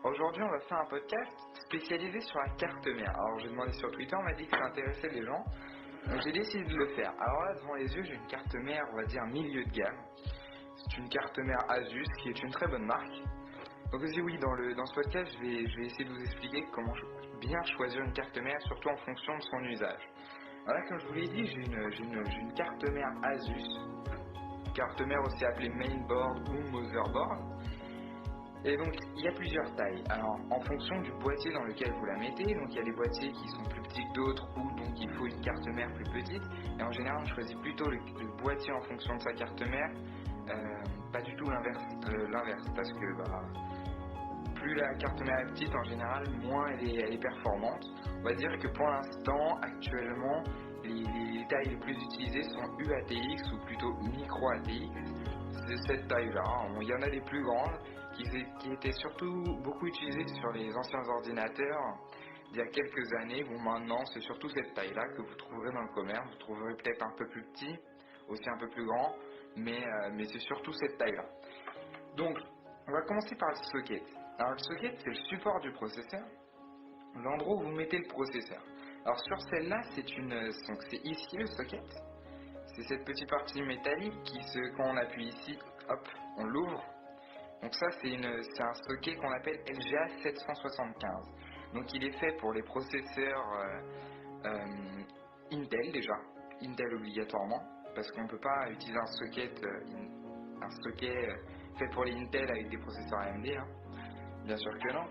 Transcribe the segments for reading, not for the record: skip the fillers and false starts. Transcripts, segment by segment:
Aujourd'hui, on va faire un podcast spécialisé sur la carte mère. Alors, j'ai demandé sur Twitter, on m'a dit que ça intéressait les gens. Donc, j'ai décidé de le faire. Alors là, devant les yeux, j'ai une carte mère, on va dire milieu de gamme. C'est une carte mère Asus, qui est une très bonne marque. Donc aussi, oui, dans ce podcast, je vais essayer de vous expliquer comment bien choisir une carte mère, surtout en fonction de son usage. Voilà, comme je vous l'ai dit, j'ai une carte mère Asus. Carte mère aussi appelée mainboard ou motherboard. Et donc, il y a plusieurs tailles. Alors, en fonction du boîtier dans lequel vous la mettez, donc il y a des boîtiers qui sont plus petits que d'autres, ou donc il faut une carte mère plus petite. Et en général, on choisit plutôt le boîtier en fonction de sa carte mère, pas du tout l'inverse, parce que plus la carte mère est petite, en général, moins elle est performante. On va dire que pour l'instant, actuellement, les tailles les plus utilisées sont UATX ou plutôt micro ATX. C'est cette taille-là. Il y en a des plus grandes qui étaient surtout beaucoup utilisées sur les anciens ordinateurs d'il y a quelques années. Bon, maintenant, c'est surtout cette taille-là que vous trouverez dans le commerce. Vous trouverez peut-être un peu plus petit, aussi un peu plus grand, mais c'est surtout cette taille-là. Donc, on va commencer par le socket. Alors, le socket, c'est le support du processeur, l'endroit où vous mettez le processeur. Alors, sur celle-là, c'est ici le socket. C'est cette petite partie métallique quand on appuie ici, hop, on l'ouvre. Donc ça, c'est un socket qu'on appelle LGA 775. Donc il est fait pour les processeurs Intel déjà, Intel obligatoirement, parce qu'on ne peut pas utiliser un socket fait pour les Intel avec des processeurs AMD, hein. Bien sûr que non.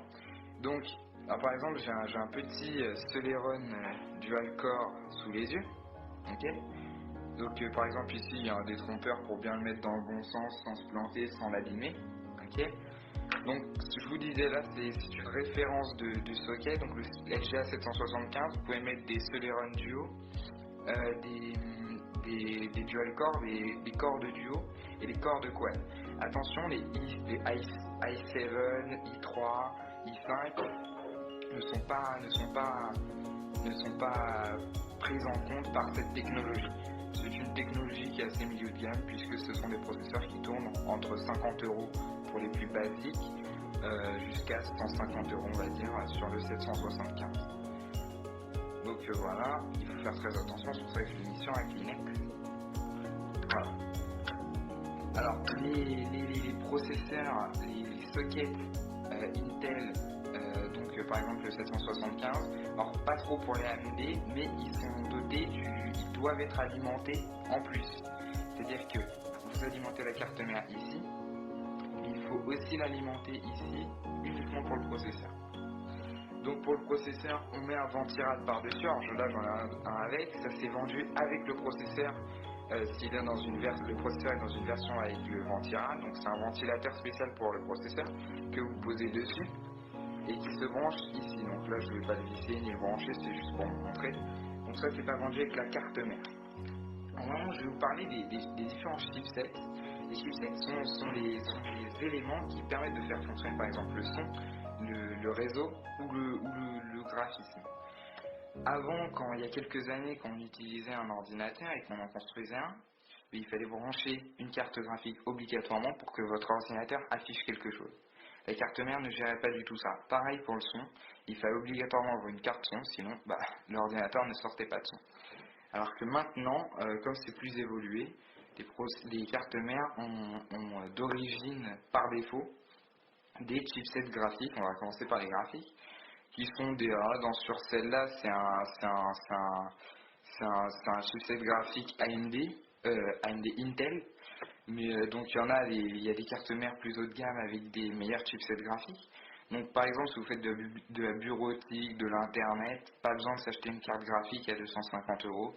Donc, alors par exemple, j'ai un petit Celeron dual core sous les yeux, ok. Donc par exemple ici il y a un détrompeur pour bien le mettre dans le bon sens sans se planter, sans l'abîmer. Ok. Donc je vous disais là c'est une référence de socket, donc le LGA 775, vous pouvez mettre des Celeron Duo, des dual core, des corps de duo et des corps de quad. Attention, les i7, i3, i5 ne sont pas prises en compte par cette technologie. C'est une technologie qui est assez milieu de gamme puisque ce sont des processeurs qui tournent entre 50 € pour les plus basiques jusqu'à 150 € on va dire sur le 775. Donc voilà, il faut faire très attention, c'est pour ça que je l'ai mis sur un Kleenex. Voilà. Alors les processeurs, les sockets Intel, donc par exemple le 775, alors pas trop pour les AMD, mais ils sont dotés ils doivent être alimentés en plus. C'est-à-dire que vous alimentez la carte mère ici, mais il faut aussi l'alimenter ici, uniquement pour le processeur. Donc pour le processeur, on met un ventirad par-dessus, alors là j'en ai un avec, ça s'est vendu avec le processeur. S'il est le processeur est dans une version avec le ventirad, donc c'est un ventilateur spécial pour le processeur que vous posez dessus et qui se branche ici. Donc là je ne vais pas le visser ni le brancher, c'est juste pour vous montrer. Donc ça c'est pas vendu avec la carte mère. En moment je vais vous parler des différents chipsets. Les chipsets sont les éléments qui permettent de faire fonctionner par exemple le son, le réseau ou le graphisme. Avant, il y a quelques années, quand on utilisait un ordinateur et qu'on en construisait un, il fallait brancher une carte graphique obligatoirement pour que votre ordinateur affiche quelque chose. La carte mère ne gérait pas du tout ça. Pareil pour le son, il fallait obligatoirement avoir une carte son, sinon l'ordinateur ne sortait pas de son. Alors que maintenant, comme c'est plus évolué, les cartes mères ont d'origine par défaut des chipsets graphiques, on va commencer par les graphiques, qui sont sur celle-là, c'est un chipset graphique AMD Intel, mais donc il y a des cartes mères plus haut de gamme avec des meilleurs chipsets graphiques. Donc par exemple, si vous faites de la bureautique, de l'internet, pas besoin de s'acheter une carte graphique à 250 €.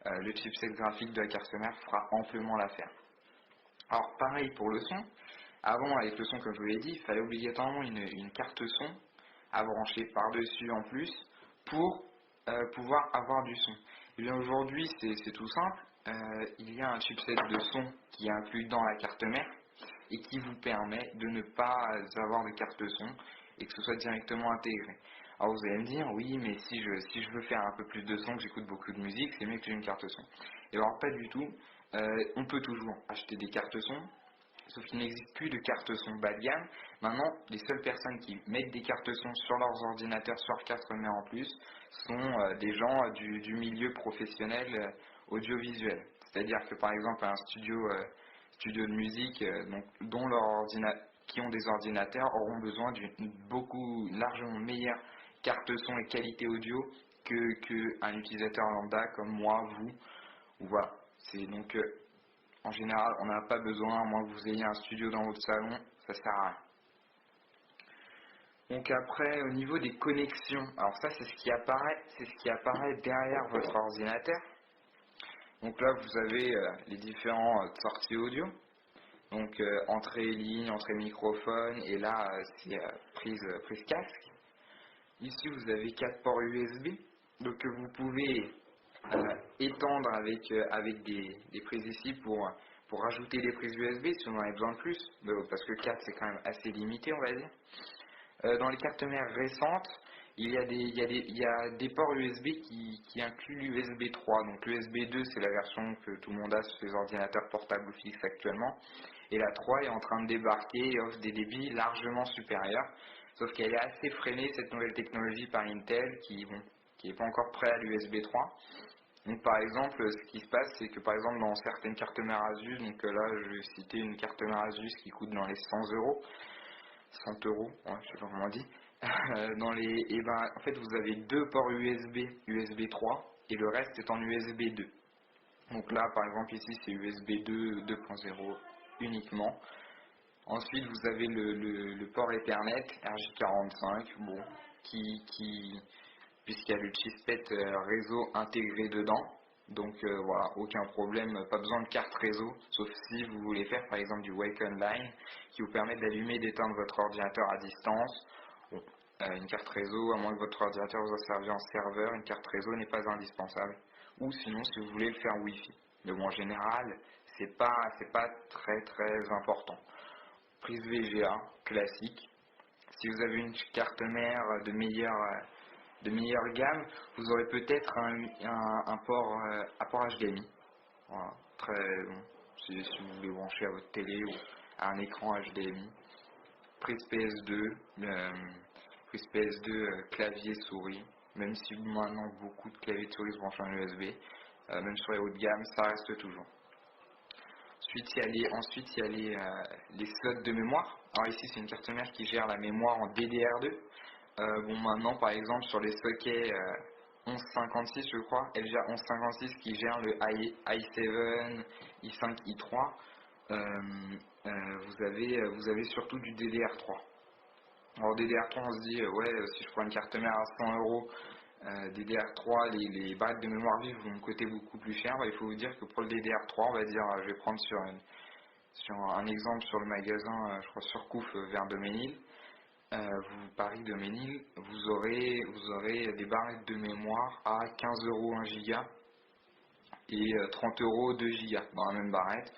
Le chipset graphique de la carte mère fera amplement l'affaire. Alors pareil pour le son. Avant, avec le son, comme je vous l'ai dit, il fallait obligatoirement une carte son à brancher par-dessus en plus pour pouvoir avoir du son. Et bien aujourd'hui, c'est tout simple. Il y a un chipset de son qui est inclus dans la carte mère et qui vous permet de ne pas avoir de carte son et que ce soit directement intégré. Alors vous allez me dire, oui, mais si je veux faire un peu plus de son, que j'écoute beaucoup de musique, c'est mieux que j'ai une carte son. Et alors pas du tout. On peut toujours acheter des cartes son. sauf qu'il n'existe plus de cartes son bas de gamme. Maintenant, les seules personnes qui mettent des cartes son sur leurs ordinateurs, sur leurs cartes mères en plus, sont des gens du milieu professionnel audiovisuel. C'est-à-dire que par exemple un studio de musique qui ont des ordinateurs auront besoin d'une largement meilleure carte son et qualité audio qu'un utilisateur lambda comme moi, vous, ou voilà. C'est donc en général, on n'a pas besoin, à moins que vous ayez un studio dans votre salon, ça sert à rien. Donc après, au niveau des connexions, alors ça c'est ce qui apparaît derrière votre ordinateur. Donc là vous avez les différentes sorties audio, donc entrée ligne, entrée microphone, et là c'est prise casque. Ici vous avez 4 ports USB, donc que vous pouvez étendre avec des prises ici pour rajouter des prises USB si vous en avez besoin de plus, parce que 4 c'est quand même assez limité on va dire. Dans les cartes mères récentes, il y a des ports USB qui incluent l'USB 3. Donc l'USB 2 c'est la version que tout le monde a sur les ordinateurs portables ou fixes actuellement. Et la 3 est en train de débarquer et offre des débits largement supérieurs. Sauf qu'elle est assez freinée cette nouvelle technologie par Intel qui n'est pas encore prêt à l'USB 3. Donc par exemple, ce qui se passe, c'est que par exemple dans certaines cartes mères Asus, donc là je vais citer une carte mère Asus qui coûte dans les 100 euros, ouais, je sais pas comment on dit. En fait vous avez deux ports USB 3 et le reste est en USB 2. Donc là par exemple ici c'est USB 2 2.0 uniquement. Ensuite vous avez le port Ethernet RJ45, bon, puisqu'il y a le chipset réseau intégré dedans. Donc voilà, aucun problème, pas besoin de carte réseau, sauf si vous voulez faire par exemple du Wake Online qui vous permet d'allumer et d'éteindre votre ordinateur à distance. Bon, une carte réseau, à moins que votre ordinateur vous a servi en serveur, une carte réseau n'est pas indispensable. Ou sinon si vous voulez le faire Wi-Fi. Mais bon, en général, c'est pas très très important. Prise VGA classique. Si vous avez une carte mère de meilleure gamme, vous aurez peut-être un port HDMI. Voilà, très bon. Si vous voulez brancher à votre télé ou à un écran HDMI. Prise PS2, clavier souris. Même si maintenant beaucoup de claviers de souris se branchent en USB, même sur les hautes gammes, ça reste toujours. Ensuite, il y a les slots de mémoire. Alors ici, c'est une carte mère qui gère la mémoire en DDR2. Maintenant, par exemple, sur les sockets 1156, je crois, elle gère 1156 qui gère le i7, i5, i3. Vous avez surtout du DDR3. Alors DDR3, on se dit, si je prends une carte mère à 100 euros, DDR3, les barrettes de mémoire vive vont me coûter beaucoup plus cher. Il faut vous dire que pour le DDR3, on va dire, je vais prendre sur un exemple sur le magasin, je crois Surcouf vers Doménil. Paris Doménil, vous aurez des barrettes de mémoire à 15 euros 1 giga et 30 euros 2 gigas dans la même barrette,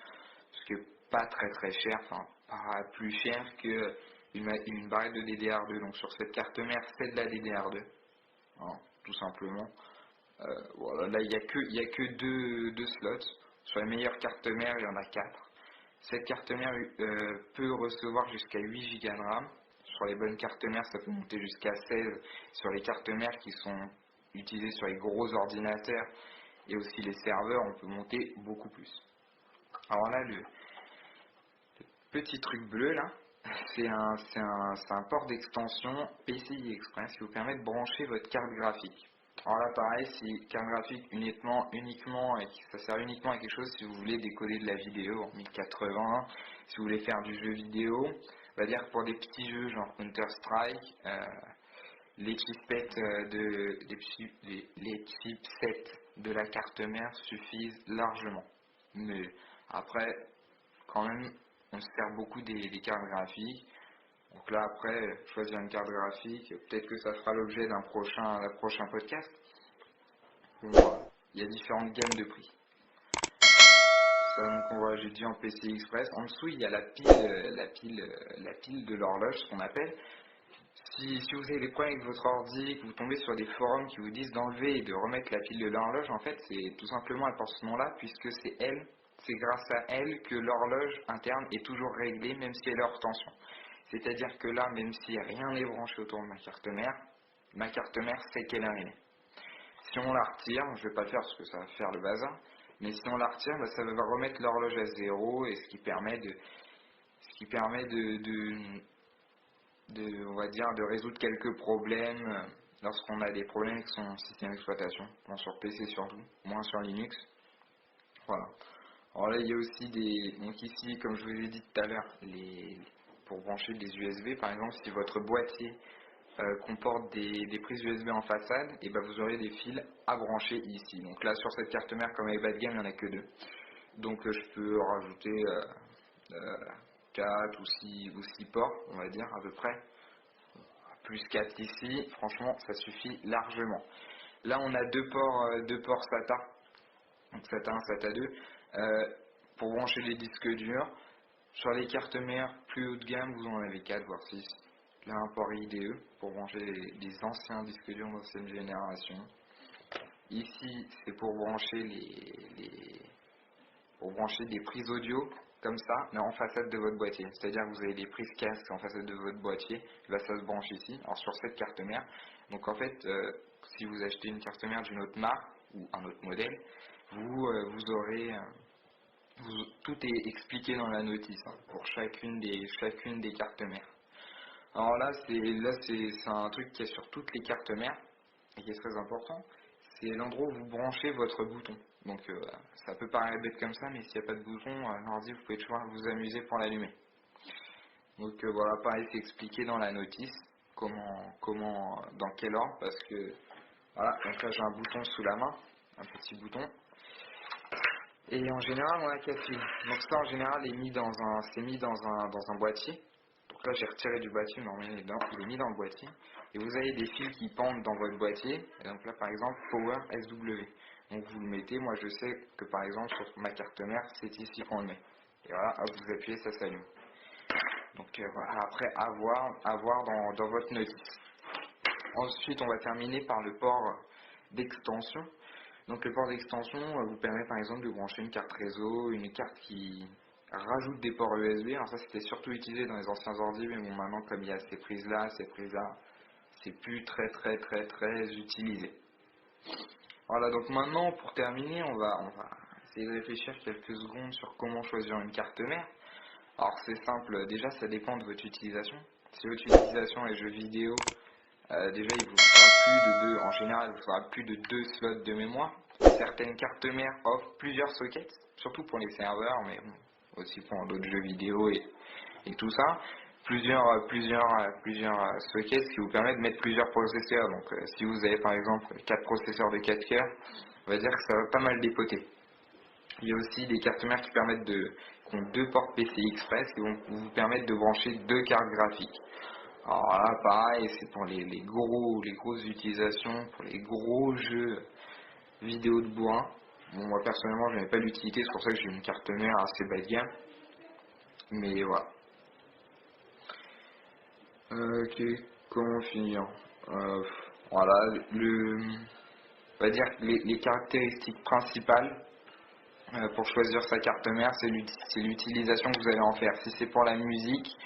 ce qui n'est pas très très cher, enfin pas plus cher que une barrette de DDR2. Donc sur cette carte mère, c'est de la DDR2, hein, tout simplement. Voilà, là il n'y a que deux slots. Sur les meilleures cartes mères, il y en a 4. Cette carte mère peut recevoir jusqu'à 8 Go de RAM. Sur les bonnes cartes mères, ça peut monter jusqu'à 16. Sur les cartes mères qui sont utilisées sur les gros ordinateurs et aussi les serveurs, on peut monter beaucoup plus. Alors là, le petit truc bleu là, c'est un port d'extension PCI Express qui vous permet de brancher votre carte graphique. Alors là pareil, c'est carte graphique uniquement et ça sert uniquement à quelque chose si vous voulez décoder de la vidéo en 1080, si vous voulez faire du jeu vidéo, on va dire que pour des petits jeux genre Counter Strike, les chipsets de la carte mère suffisent largement. Mais après, quand même, on se sert beaucoup des cartes graphiques. Donc là, après, choisir une carte graphique, peut-être que ça fera l'objet d'un prochain podcast. Bon, il y a différentes gammes de prix. Ça, donc, j'ai dit en PCI Express. En dessous, il y a la pile de l'horloge, ce qu'on appelle. Si vous avez des problèmes avec votre ordi, que vous tombez sur des forums qui vous disent d'enlever et de remettre la pile de l'horloge, en fait, c'est tout simplement elle porte ce nom-là, puisque c'est c'est grâce à elle que l'horloge interne est toujours réglée, même si elle est hors tension. C'est-à-dire que là, même si rien n'est branché autour de ma carte mère sait qu'elle est réglée. Si on la retire, je ne vais pas le faire parce que ça va faire le bazar, mais si on la retire, ça va remettre l'horloge à zéro, et ce qui permet on va dire, de résoudre quelques problèmes lorsqu'on a des problèmes avec son système d'exploitation, bon, sur PC surtout, moins sur Linux. Voilà. Alors là, il y a aussi donc ici, comme je vous ai dit tout à l'heure, pour brancher des USB, par exemple, si votre boîtier comporte des prises USB en façade, et ben vous aurez des fils à brancher ici. Donc là, sur cette carte mère, comme avec Badgame, il n'y en a que 2. Donc je peux rajouter 4 ou 6 ports, on va dire, à peu près. Plus 4 ici, franchement, ça suffit largement. Là, on a deux ports SATA, donc SATA 1, SATA 2, pour brancher les disques durs. Sur les cartes mères plus haut de gamme, vous en avez 4 voire 6. Là, un port IDE pour brancher les anciens disques durs d'ancienne génération. Ici, c'est pour brancher des prises audio comme ça, mais en façade de votre boîtier. C'est-à-dire que vous avez des prises casque en façade de votre boîtier, là ça se branche ici, alors sur cette carte mère. Donc en fait, si vous achetez une carte mère d'une autre marque ou un autre modèle, vous aurez tout est expliqué dans la notice pour chacune des cartes mères. Alors là c'est un truc qui est sur toutes les cartes mères et qui est très important. C'est l'endroit où vous branchez votre bouton. Donc ça peut paraître bête comme ça, mais s'il n'y a pas de bouton, l'ordi, vous pouvez toujours vous amuser pour l'allumer. Donc voilà, pareil, c'est expliqué dans la notice, dans quel ordre, parce que voilà, donc là j'ai un bouton sous la main, un petit bouton, et en général on a 4 fils. Donc ça en général c'est mis dans un boîtier. Donc là j'ai retiré du boîtier, normalement il est mis dans le boîtier. Et vous avez des fils qui pendent dans votre boîtier. Et donc là par exemple Power SW. Donc vous le mettez, moi je sais que par exemple sur ma carte mère c'est ici qu'on le met. Et voilà, hop, vous appuyez, ça s'allume. Donc voilà, après à voir dans votre notice. Ensuite on va terminer par le port d'extension. Donc le port d'extension vous permet par exemple de brancher une carte réseau, une carte qui rajoute des ports USB. Alors ça c'était surtout utilisé dans les anciens ordi, mais bon maintenant comme il y a ces prises là, c'est plus très utilisé. Voilà, donc maintenant pour terminer on va essayer de réfléchir quelques secondes sur comment choisir une carte mère. Alors c'est simple, déjà ça dépend de votre utilisation. Si votre utilisation est jeux vidéo, déjà il vous faudra en général il vous faudra plus de 2 slots de mémoire. Certaines cartes mères offrent plusieurs sockets, surtout pour les serveurs, mais bon, aussi pour d'autres jeux vidéo et tout ça. Plusieurs sockets qui vous permettent de mettre plusieurs processeurs. Donc si vous avez par exemple 4 processeurs de 4 cœurs, on va dire que ça va pas mal dépoter. Il y a aussi des cartes mères qui ont 2 ports PCI Express qui vont vous permettre de brancher 2 cartes graphiques. Alors là pareil, c'est pour les grosses utilisations, pour les gros jeux vidéo de bourrin. Bon, moi personnellement je n'avais pas l'utilité, c'est pour ça que j'ai une carte mère assez bas de gamme. Mais voilà. Ok, comment finir voilà, on va dire que les caractéristiques principales pour choisir sa carte mère, c'est l'utilisation que vous allez en faire. Si c'est pour la musique,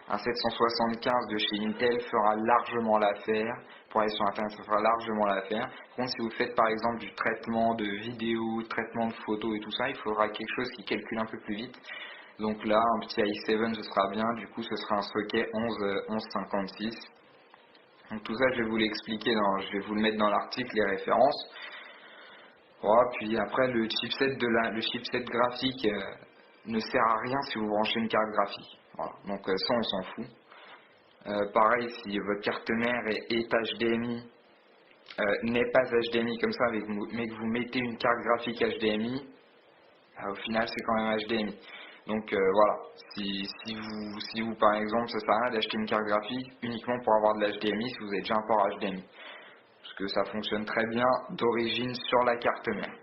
un 775 de chez Intel fera largement l'affaire. Pour aller sur Internet, ça fera largement l'affaire. Par contre, si vous faites par exemple du traitement de vidéos, traitement de photos et tout ça, il faudra quelque chose qui calcule un peu plus vite. Donc là, un petit i7, ce sera bien. Du coup, ce sera un socket 1156. Donc tout ça, je vais vous l'expliquer, je vais vous le mettre dans l'article, les références. Voilà, puis après, le chipset graphique ne sert à rien si vous branchez une carte graphique. Voilà. Donc ça, on s'en fout. Pareil, si votre carte mère est HDMI, n'est pas HDMI comme ça, mais que vous mettez une carte graphique HDMI, au final, c'est quand même HDMI. Donc voilà, si vous par exemple, ça sert à rien d'acheter une carte graphique uniquement pour avoir de l'HDMI si vous avez déjà un port HDMI. Parce que ça fonctionne très bien d'origine sur la carte mère.